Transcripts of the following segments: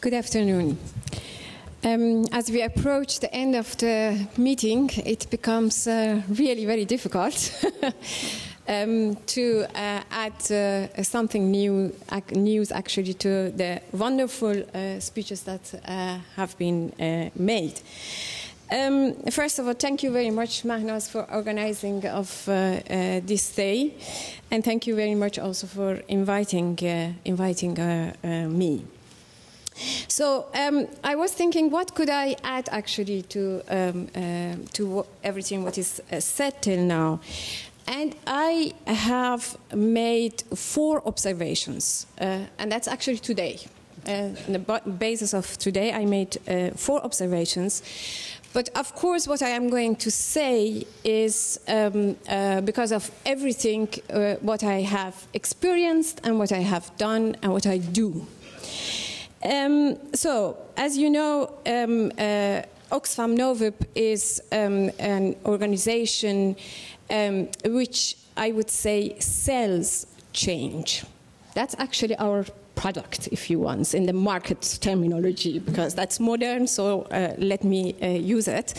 Good afternoon. As we approach the end of the meeting, it becomes really very difficult to add something news actually to the wonderful speeches that have been made. First of all, thank you very much, Mahnaz, for organizing of this day, and thank you very much also for inviting me. So I was thinking, what could I add actually to everything what is said till now? And I have made 4 observations, and that's actually today. On the basis of today, I made 4 observations. But of course, what I am going to say is because of everything what I have experienced and what I have done and what I do. So, as you know, Oxfam Novib is an organization which I would say sells change. That's actually our product, if you want, in the market terminology, because that's modern, so let me use it.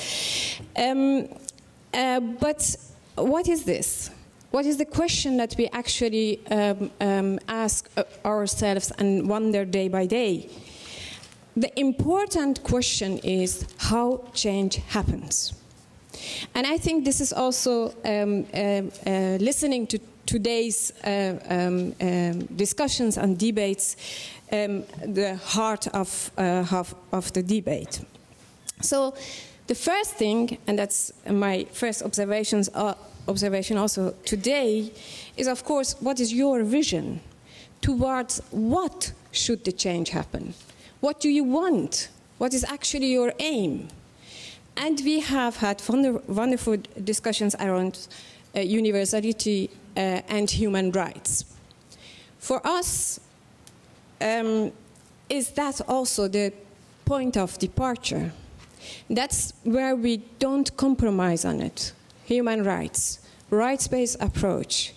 But what is this? What is the question that we actually ask ourselves and wonder day by day? The important question is how change happens. And I think this is also listening to today's discussions and debates, the heart of the debate. So the first thing, and that's my first observation also today, is of course, what is your vision towards what should the change happen? What do you want? What is actually your aim? And we have had wonderful discussions around universality and human rights. For us, is that also the point of departure? That's where we don't compromise on it. Human rights, rights-based approach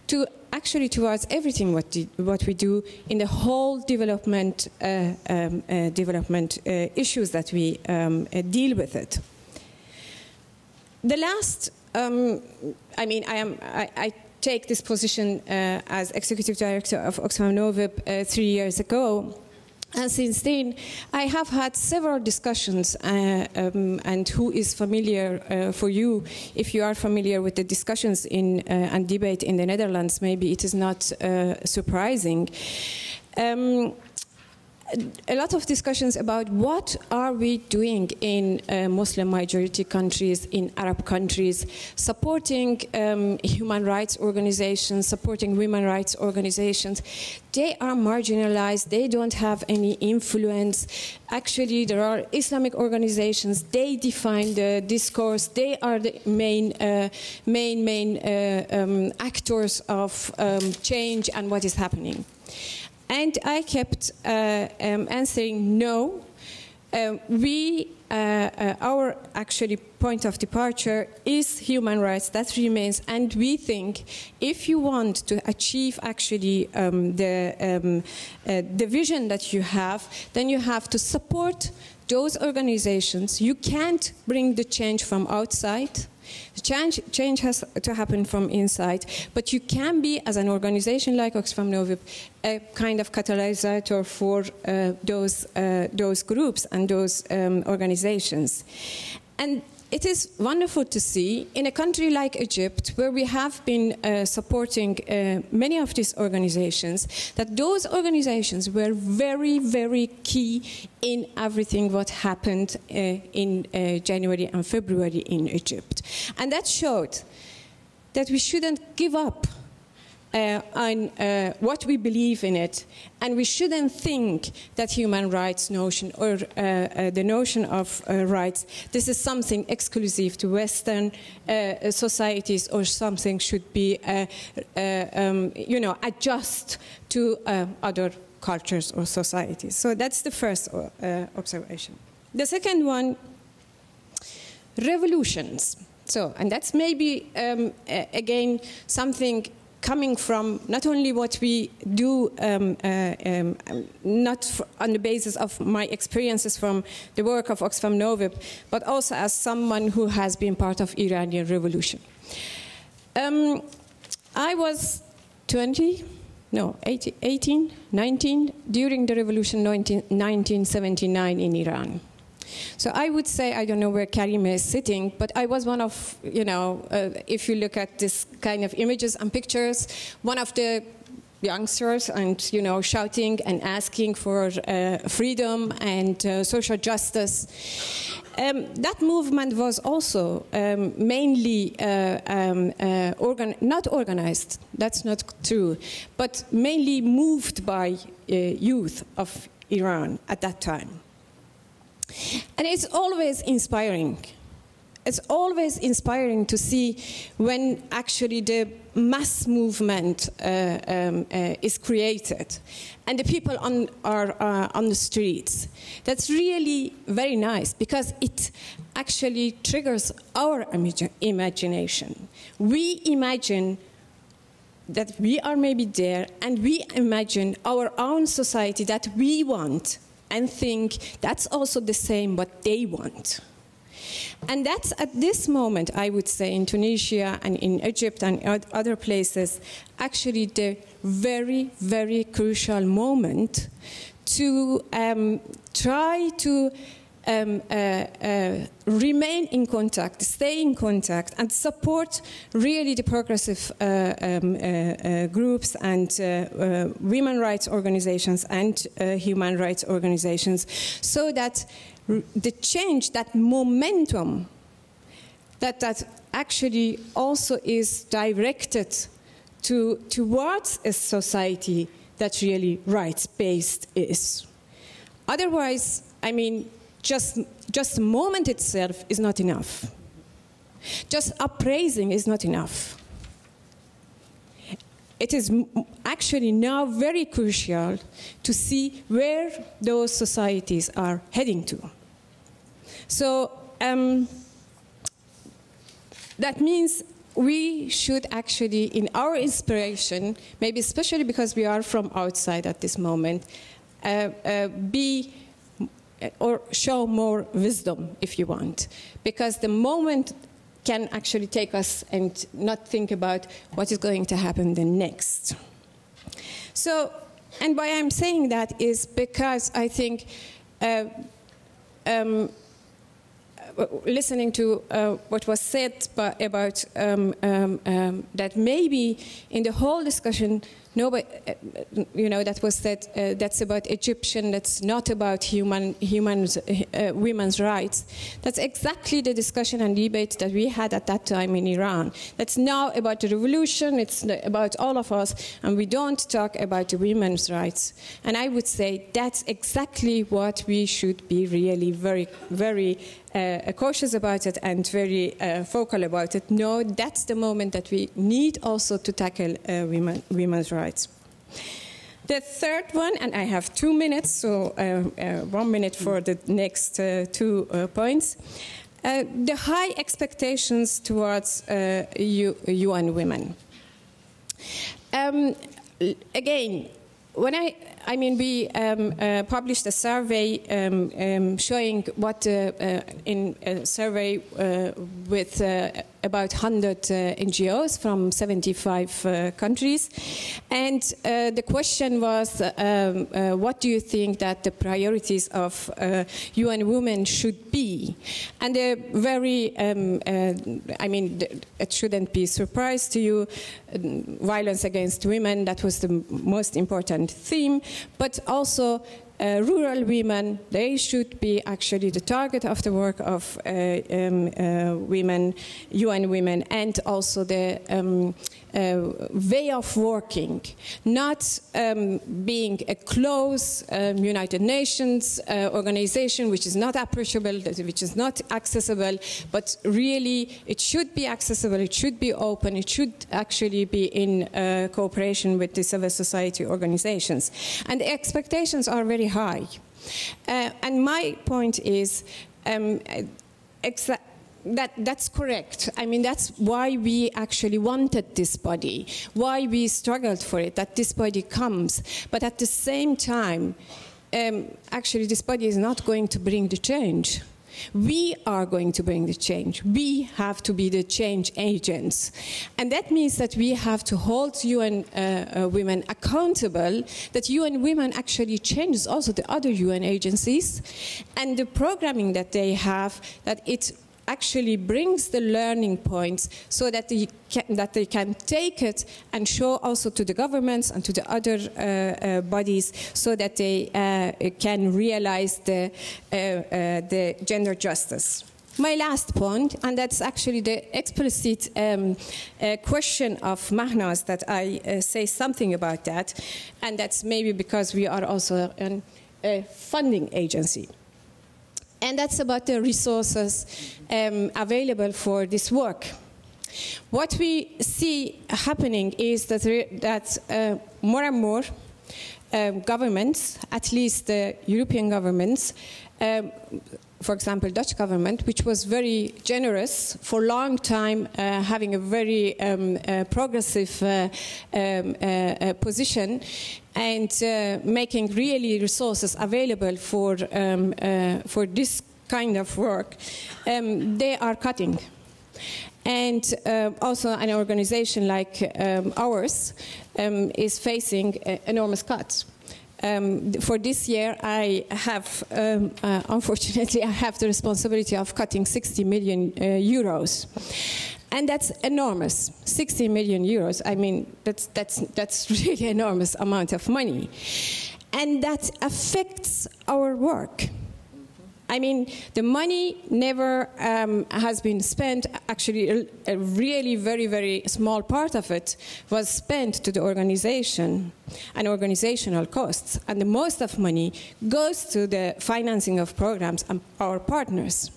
to actually towards everything what we do in the whole development issues that we deal with it. The last, I mean, I take this position as executive director of Oxfam Novib 3 years ago. And since then, I have had several discussions, and who is familiar for you, if you are familiar with the discussions and debate in the Netherlands, maybe it is not surprising. A lot of discussions about what are we doing in Muslim majority countries, in Arab countries, supporting human rights organizations, supporting women rights organizations. They are marginalized, they don't have any influence. Actually, there are Islamic organizations, they define the discourse, they are the main actors of change and what is happening. And I kept answering no. Our actually point of departure is human rights, that remains, and we think if you want to achieve actually the vision that you have, then you have to support those organizations. You can't bring the change from outside. Change has to happen from inside, but you can be, as an organization like Oxfam Novib, a kind of catalyst for those groups and those organizations. And it is wonderful to see in a country like Egypt, where we have been supporting many of these organizations, that those organizations were very, very key in everything what happened in January and February in Egypt. And that showed that we shouldn't give up on what we believe in it, and we shouldn't think that human rights notion or the notion of rights, this is something exclusive to Western societies, or something should be, adjust to other cultures or societies. So that's the first observation. The second one, revolutions. So, and that's maybe again something coming from not only what we do, not on the basis of my experiences from the work of Oxfam Novib, but also as someone who has been part of Iranian Revolution. I was 18, 19 during the revolution 1979 in Iran. So I would say, I don't know where Karima is sitting, but I was one of, if you look at this kind of images and pictures, one of the youngsters and, shouting and asking for freedom and social justice. That movement was also mainly not organized, that's not true, but mainly moved by youth of Iran at that time. And it's always inspiring. It's always inspiring to see when actually the mass movement is created and the people are on the streets. That's really very nice because it actually triggers our imagination. We imagine that we are maybe there and we imagine our own society that we want and think that's also the same what they want. And that's at this moment, I would say, in Tunisia and in Egypt and other places, actually the very, very crucial moment to try to remain in contact, stay in contact, and support really the progressive groups and women rights organizations and human rights organizations, so that the change, that momentum, that actually also is directed towards a society that really rights-based is. Otherwise, I mean, just the moment itself is not enough. Just appraising is not enough. It is actually now very crucial to see where those societies are heading to. So that means we should actually, in our inspiration, maybe especially because we are from outside at this moment, be or show more wisdom, if you want, because the moment can actually take us and not think about what is going to happen the next. So, and why I'm saying that is because I think listening to what was said about that maybe in the whole discussion, nobody, that was said, that's about Egyptian, that's not about women's rights. That's exactly the discussion and debate that we had at that time in Iran. That's now about the revolution, it's about all of us, and we don't talk about the women's rights. And I would say that's exactly what we should be really very, very cautious about it and very vocal about it. No, that's the moment that we need also to tackle women's rights. The third one, and I have 2 minutes, so 1 minute for the next 2 points. The high expectations towards UN women. Again, when we published a survey showing what in a survey with about 100 NGOs from 75 countries, and the question was, what do you think that the priorities of UN women should be? And very, it shouldn't be a surprise to you, violence against women, that was the most important theme, but also rural women, they should be actually the target of the work of women, UN women, and also the way of working, not being a close United Nations organization which is not approachable, which is not accessible, but really it should be accessible, it should be open, it should actually be in cooperation with the civil society organizations. And the expectations are very high. And my point is, That's correct. I mean, that's why we actually wanted this body, why we struggled for it, that this body comes. But at the same time, actually, this body is not going to bring the change. We are going to bring the change. We have to be the change agents. And that means that we have to hold UN women accountable, that UN women actually changes also the other UN agencies, and the programming that they have, that it actually brings the learning points so that they can take it and show also to the governments and to the other bodies so that they can realize the gender justice. My last point, and that's actually the explicit question of Mahnaz, that I say something about that, and that's maybe because we are also a funding agency. And that's about the resources available for this work. What we see happening is that more and more governments, at least the European governments, for example, Dutch government, which was very generous for a long time, having a very progressive position, and making really resources available for this kind of work, they are cutting. And also an organization like ours is facing enormous cuts. For this year, I have, unfortunately, I have the responsibility of cutting 60 million euros. And that's enormous, 60 million euros. I mean, that's really enormous amount of money. And that affects our work. I mean, the money never has been spent. Actually, a really very, very small part of it was spent to the organization and organizational costs. And the most of money goes to the financing of programs and our partners.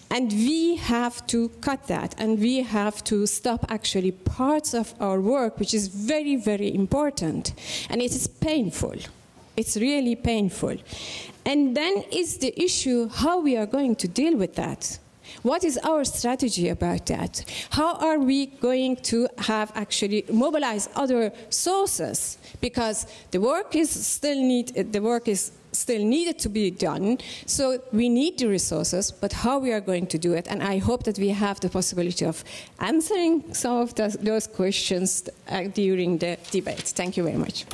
And we have to cut that, and we have to stop actually parts of our work, which is very, very important. And it is painful. It's really painful. And then is the issue how we are going to deal with that. What is our strategy about that? How are we going to have actually mobilize other sources? Because the work is still needed to be done, so we need the resources, but how we are going to do it, and I hope that we have the possibility of answering some of those questions during the debate. Thank you very much.